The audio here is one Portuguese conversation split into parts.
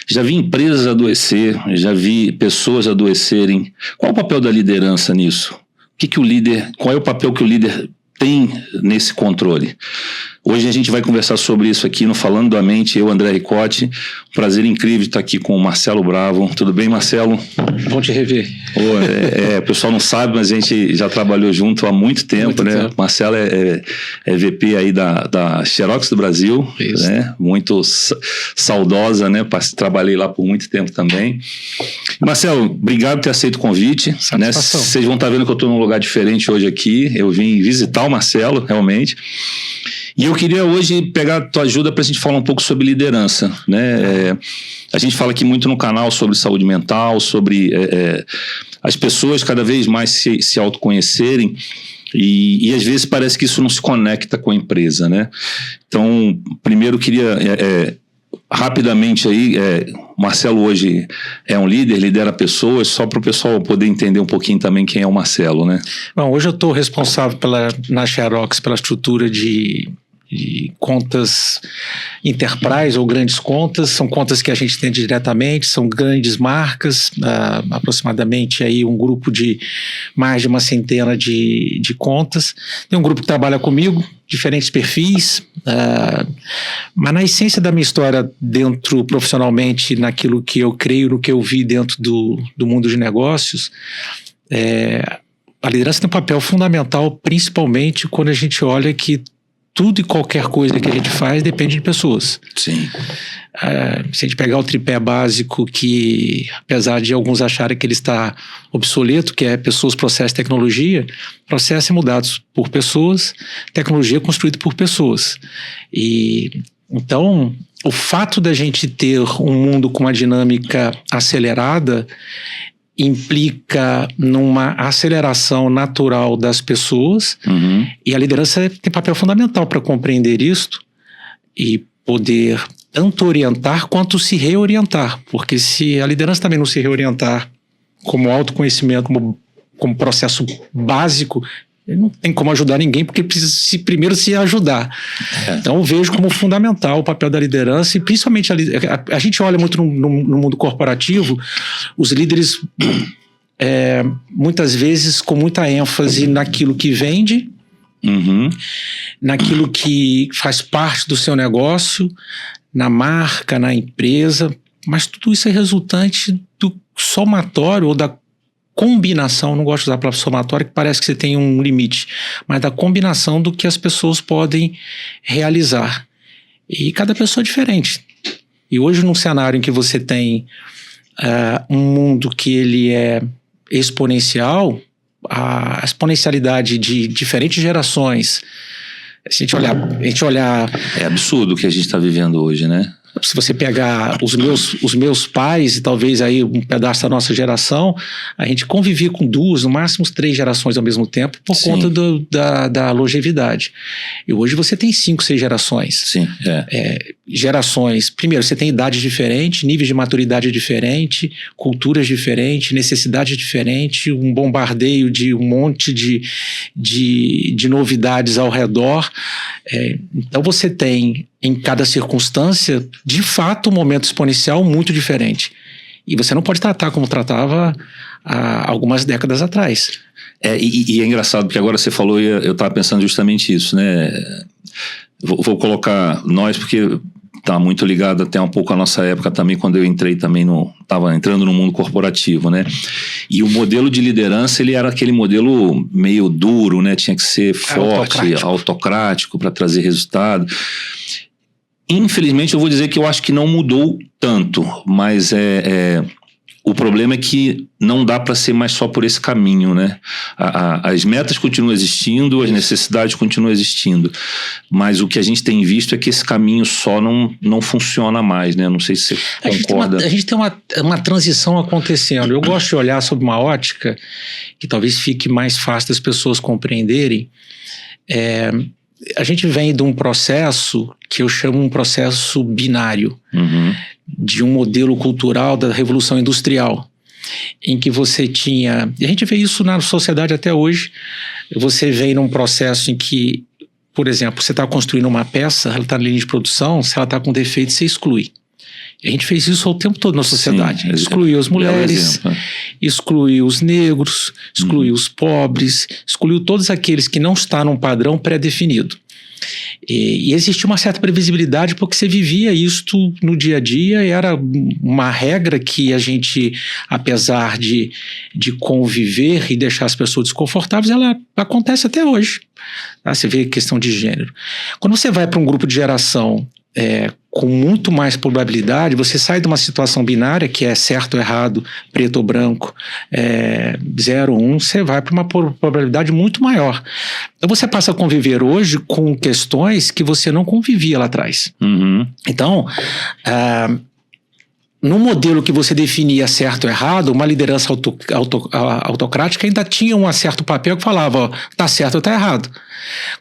Já vi empresas adoecer, já vi pessoas adoecerem. Qual o papel da liderança nisso? Qual é o papel que o líder tem nesse controle? Hoje a gente vai conversar sobre isso aqui no Falando da Mente, eu, André Ricotti. Um prazer incrível estar aqui com o Marcelo Bravo. Tudo bem, Marcelo? Bom te rever. O pessoal não sabe, mas a gente já trabalhou junto há muito tempo, né? Marcelo é VP aí da Xerox do Brasil, né? Muito saudosa, né? Trabalhei lá por muito tempo também. Marcelo, obrigado por ter aceito o convite. Né? Vocês vão estar vendo que eu estou num lugar diferente hoje aqui. Eu vim visitar o Marcelo, realmente. E eu queria hoje pegar a tua ajuda para a gente falar um pouco sobre liderança, né? A gente fala aqui muito no canal sobre saúde mental, sobre as pessoas cada vez mais se autoconhecerem e às vezes parece que isso não se conecta com a empresa, né? Então, primeiro eu queria rapidamente aí, Marcelo hoje é um líder, lidera pessoas, só para o pessoal poder entender um pouquinho também quem é o Marcelo, né? Bom, hoje eu estou responsável na Xerox pela estrutura de contas enterprise ou grandes contas. São contas que a gente tem diretamente, são grandes marcas, aproximadamente aí um grupo de mais de uma centena de contas. Tem um grupo que trabalha comigo, diferentes perfis, mas na essência da minha história dentro profissionalmente, naquilo que eu creio, no que eu vi dentro do mundo de negócios, a liderança tem um papel fundamental, principalmente quando a gente olha que tudo e qualquer coisa que a gente faz depende de pessoas. Sim. Se a gente pegar o tripé básico, que apesar de alguns acharem que ele está obsoleto, que é pessoas, processo e tecnologia, processo é mudado por pessoas, tecnologia é construída por pessoas. E então, o fato da gente ter um mundo com uma dinâmica acelerada implica numa aceleração natural das pessoas, e a liderança tem papel fundamental para compreender isto e poder tanto orientar quanto se reorientar, porque se a liderança também não se reorientar como autoconhecimento, como processo básico, ele não tem como ajudar ninguém, porque ele precisa primeiro se ajudar. Então eu vejo como fundamental o papel da liderança, e principalmente a gente olha muito no mundo corporativo, os líderes muitas vezes com muita ênfase naquilo que vende, naquilo que faz parte do seu negócio, na marca, na empresa, mas tudo isso é resultante do somatório ou da combinação, não gosto de usar a palavra somatório, que parece que você tem um limite, mas da combinação do que as pessoas podem realizar. E cada pessoa é diferente. E hoje, num cenário em que você tem um mundo que ele é exponencial, a exponencialidade de diferentes gerações, se a gente olhar... É absurdo o que a gente está vivendo hoje, né? Se você pegar os meus pais e talvez aí um pedaço da nossa geração, a gente convivia com 2, no máximo 3 gerações ao mesmo tempo por conta da longevidade. E hoje você tem 5, 6 gerações. Sim, gerações, primeiro, você tem idades diferentes, níveis de maturidade diferente, culturas diferentes, necessidades diferentes, um bombardeio de um monte de novidades ao redor. Então você tem em cada circunstância, de fato, um momento exponencial muito diferente. E você não pode tratar como tratava há algumas décadas atrás. E é engraçado, porque agora você falou, e eu estava pensando justamente isso, né? Vou colocar nós, porque está muito ligado até um pouco à nossa época também, quando eu entrei também estava entrando no mundo corporativo, né? E o modelo de liderança, ele era aquele modelo meio duro, né? Tinha que ser forte, autocrático para trazer resultado. Infelizmente, eu vou dizer que eu acho que não mudou tanto, mas o problema é que não dá para ser mais só por esse caminho, né? As metas continuam existindo, as necessidades continuam existindo, mas o que a gente tem visto é que esse caminho só não funciona mais, né? Não sei se você concorda. A gente tem uma transição acontecendo. Eu gosto de olhar sob uma ótica que talvez fique mais fácil das pessoas compreenderem. A gente vem de um processo que eu chamo um processo binário, de um modelo cultural da Revolução Industrial, em que você tinha... E a gente vê isso na sociedade até hoje. Você vem num processo em que, por exemplo, você está construindo uma peça, ela está na linha de produção, se ela está com defeito, você exclui. A gente fez isso o tempo todo na sociedade. Sim, excluiu as mulheres, excluiu os negros, excluiu os pobres, excluiu todos aqueles que não estão num padrão pré-definido. E existia uma certa previsibilidade porque você vivia isto no dia a dia, e era uma regra que a gente, apesar de conviver e deixar as pessoas desconfortáveis, ela acontece até hoje. Tá? Você vê a questão de gênero. Quando você vai para um grupo de geração com muito mais probabilidade, você sai de uma situação binária, que é certo ou errado, preto ou branco, 0 ou 1, você vai para uma probabilidade muito maior. Então você passa a conviver hoje com questões que você não convivia lá atrás. Uhum. Então, no modelo que você definia certo ou errado, uma liderança autocrática ainda tinha um certo papel que falava, está certo ou está errado.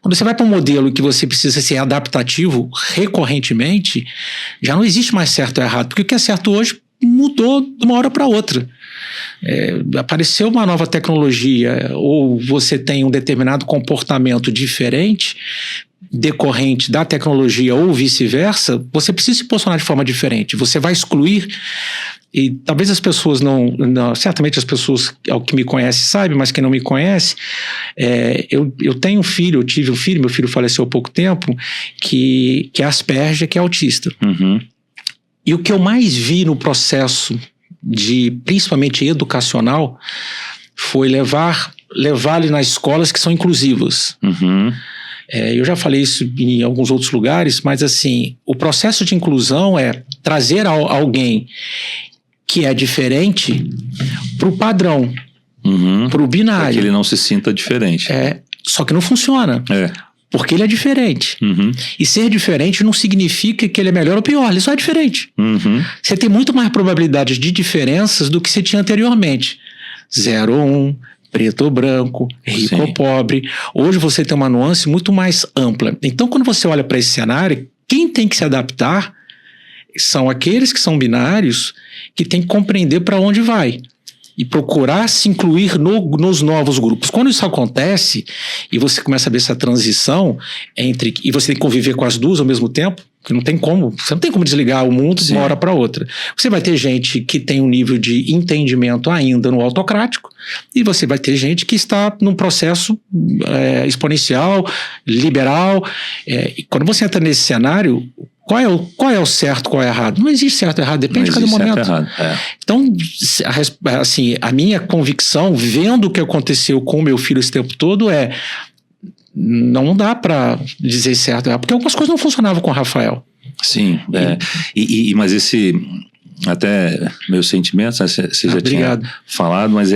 Quando você vai para um modelo que você precisa ser adaptativo recorrentemente, já não existe mais certo ou errado, porque o que é certo hoje mudou de uma hora para outra. Apareceu uma nova tecnologia, ou você tem um determinado comportamento diferente decorrente da tecnologia ou vice-versa, você precisa se posicionar de forma diferente. Você vai excluir, e talvez as pessoas não certamente as pessoas que me conhecem sabem, mas quem não me conhece, eu tenho um filho, eu tive um filho, meu filho faleceu há pouco tempo, que é Asperger, que é autista. Uhum. E o que eu mais vi no processo principalmente educacional, foi levar-lhe nas escolas que são inclusivas. Uhum. Eu já falei isso em alguns outros lugares, mas assim, o processo de inclusão é trazer alguém que é diferente para o padrão, para o binário. Para que ele não se sinta diferente. Só que não funciona. Porque ele é diferente. Uhum. E ser diferente não significa que ele é melhor ou pior, ele só é diferente. Uhum. Você tem muito mais probabilidades de diferenças do que você tinha anteriormente. 0 ou 1, preto ou branco, rico ou pobre. Hoje você tem uma nuance muito mais ampla. Então, quando você olha para esse cenário, quem tem que se adaptar são aqueles que são binários, que tem que compreender para onde vai e procurar se incluir nos novos grupos. Quando isso acontece e você começa a ver essa transição e você tem que conviver com as duas ao mesmo tempo, que não tem como, você não tem como desligar o mundo de uma hora para outra. Você vai ter gente que tem um nível de entendimento ainda no autocrático, e você vai ter gente que está num processo exponencial, liberal. E quando você entra nesse cenário, qual é o certo, qual é o errado? Não existe certo e errado, depende de cada momento. Então, assim, a minha convicção, vendo o que aconteceu com o meu filho esse tempo todo, não dá para dizer certo, porque algumas coisas não funcionavam com o Rafael. Sim, mas esse, até meus sentimentos, você já tinha falado, mas